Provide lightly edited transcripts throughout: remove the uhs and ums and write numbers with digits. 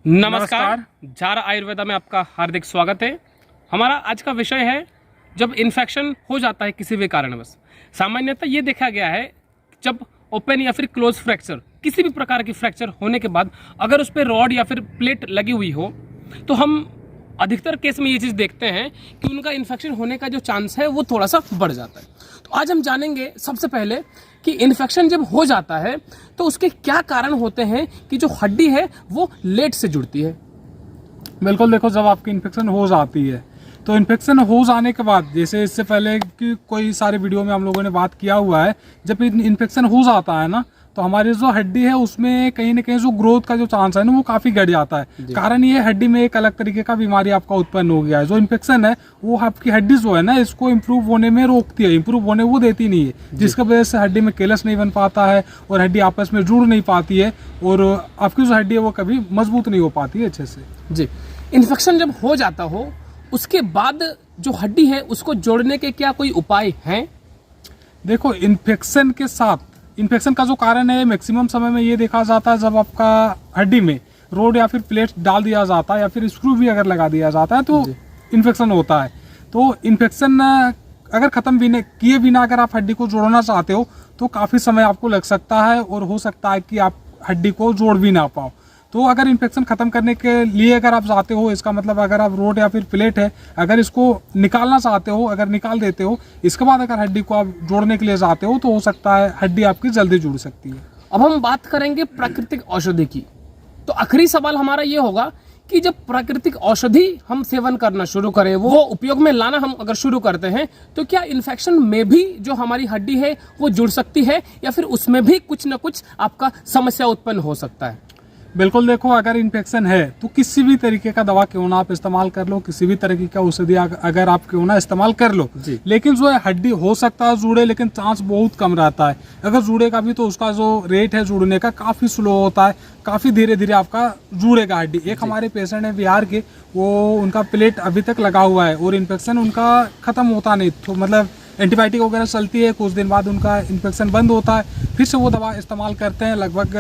नमस्कार। झारा आयुर्वेदा में आपका हार्दिक स्वागत है। हमारा आज का विषय है जब इन्फेक्शन हो जाता है किसी भी कारणवश। सामान्यतः ये देखा गया है जब ओपन या फिर क्लोज फ्रैक्चर, किसी भी प्रकार की फ्रैक्चर होने के बाद अगर उस पर रॉड या फिर प्लेट लगी हुई हो तो हम अधिकतर केस में ये चीज़ देखते हैं कि उनका इन्फेक्शन होने का जो चांस है वो थोड़ा सा बढ़ जाता है। तो आज हम जानेंगे सबसे पहले कि इन्फेक्शन जब हो जाता है तो उसके क्या कारण होते हैं कि जो हड्डी है वो लेट से जुड़ती है। बिल्कुल, देखो जब आपकी इन्फेक्शन हो जाती है तो इन्फेक्शन हो जाने के बाद, जैसे इससे पहले कि कोई सारे वीडियो में हम लोगों ने बात किया हुआ है, जब इन्फेक्शन हो जाता है ना तो हमारी जो हड्डी है उसमें कहीं ना कहीं जो ग्रोथ का जो चांस है ना वो काफी घट जाता है। कारण ये हड्डी में एक अलग तरीके का बीमारी आपका उत्पन्न हो गया है। जो इन्फेक्शन है वो आपकी हड्डी जो है ना इसको इम्प्रूव होने में रोकती है, इम्प्रूव होने वो देती नहीं है, जिसकी वजह से हड्डी में केलस नहीं बन पाता है और हड्डी आपस में जुड़ नहीं पाती है और आपकी जो हड्डी है वो कभी मजबूत नहीं हो पाती है अच्छे से। जी, इन्फेक्शन जब हो जाता हो उसके बाद जो हड्डी है उसको जोड़ने के क्या कोई उपाय हैं? देखो, इन्फेक्शन के साथ इन्फेक्शन का जो कारण है मैक्सिमम समय में ये देखा जाता है जब आपका हड्डी में रोड या फिर प्लेट डाल दिया जाता है या फिर स्क्रू भी अगर लगा दिया जाता है तो इन्फेक्शन होता है। तो इन्फेक्शन अगर खत्म भी किए बिना अगर आप हड्डी को जोड़ना चाहते हो तो काफी समय आपको लग सकता है और हो सकता है कि आप हड्डी को जोड़ भी ना पाओ। तो अगर इन्फेक्शन खत्म करने के लिए अगर आप चाहते हो, इसका मतलब अगर आप रोड या फिर प्लेट है अगर इसको निकालना चाहते हो, अगर निकाल देते हो, इसके बाद अगर हड्डी को आप जोड़ने के लिए चाहते हो तो हो सकता है हड्डी आपकी जल्दी जुड़ सकती है। अब हम बात करेंगे प्राकृतिक औषधि की। तो आखिरी सवाल हमारा ये होगा कि जब प्राकृतिक औषधि हम सेवन करना शुरू करें, वो उपयोग में लाना हम अगर शुरू करते हैं तो क्या इन्फेक्शन में भी जो हमारी हड्डी है वो जुड़ सकती है या फिर उसमें भी कुछ ना कुछ आपका समस्या उत्पन्न हो सकता है? बिल्कुल, देखो अगर इन्फेक्शन है तो किसी भी तरीके का दवा क्यों ना आप इस्तेमाल कर लो, किसी भी तरीके का औषधि अगर आप क्यों ना इस्तेमाल कर लो, लेकिन जो है हड्डी हो सकता है जुड़े, लेकिन चांस बहुत कम रहता है। अगर जुड़ेगा भी तो उसका जो रेट है जुड़ने का काफी स्लो होता है, काफी धीरे धीरे आपका जुड़ेगा हड्डी। एक हमारे पेशेंट है बिहार के, वो उनका प्लेट अभी तक लगा हुआ है और इन्फेक्शन उनका खत्म होता नहीं, तो मतलब एंटीबायोटिक वगैरह चलती है, कुछ दिन बाद उनका इन्फेक्शन बंद होता है, फिर से वो दवा इस्तेमाल करते हैं। लगभग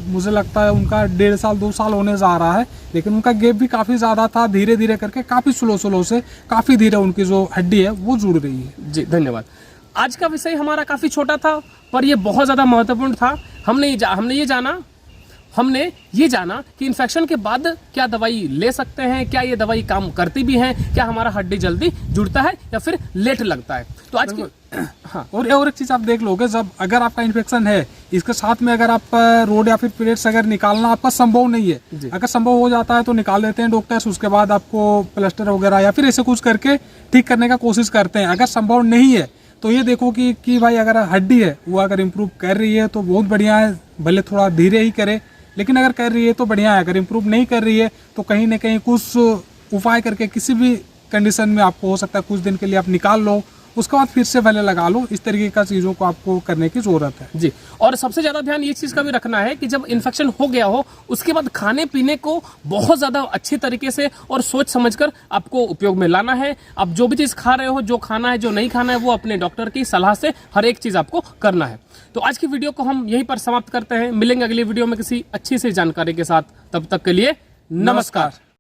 मुझे लगता है उनका 1.5 साल 2 साल होने जा रहा है, लेकिन उनका गैप भी काफ़ी ज़्यादा था। धीरे धीरे करके काफ़ी स्लो से काफ़ी धीरे उनकी जो हड्डी है वो जुड़ रही है। जी धन्यवाद। आज का विषय हमारा काफ़ी छोटा था पर ये बहुत ज़्यादा महत्वपूर्ण था। हमने ये जाना कि इन्फेक्शन के बाद क्या दवाई ले सकते हैं, क्या ये दवाई काम करती भी है, क्या हमारा हड्डी जल्दी जुड़ता है या फिर लेट लगता है। तो आज की हाँ, और एक चीज आप देख लोगे, जब अगर आपका इन्फेक्शन है इसके साथ में अगर आप रोड या फिर प्लेट्स अगर निकालना आपका संभव नहीं है, अगर संभव हो जाता है तो निकाल देते हैं डॉक्टर्स, उसके बाद आपको प्लास्टर वगैरह या फिर ऐसे कुछ करके ठीक करने का कोशिश करते हैं। अगर संभव नहीं है तो ये देखो कि भाई अगर हड्डी है वो अगर इम्प्रूव कर रही है तो बहुत बढ़िया है, भले थोड़ा धीरे ही करे, लेकिन अगर कर रही है तो बढ़िया है। अगर इम्प्रूव नहीं कर रही है तो कहीं ना कहीं कुछ उपाय करके किसी भी कंडीशन में आपको हो सकता है कुछ दिन के लिए आप निकाल लो, उसके बाद फिर से भले लगा लो। इस तरीके का चीज़ों को आपको करने की जरूरत है। जी, और सबसे ज़्यादा ध्यान ये चीज़ का भी रखना है कि जब इन्फेक्शन हो गया हो उसके बाद खाने पीने को बहुत ज़्यादा अच्छी तरीके से और सोच समझकर आपको उपयोग में लाना है। आप जो भी चीज़ खा रहे हो, जो खाना है जो नहीं खाना है, वो अपने डॉक्टर की सलाह से हर एक चीज़ आपको करना है। तो आज की वीडियो को हम यहीं पर समाप्त करते हैं। मिलेंगे अगली वीडियो में किसी अच्छी सी जानकारी के साथ। तब तक के लिए नमस्कार।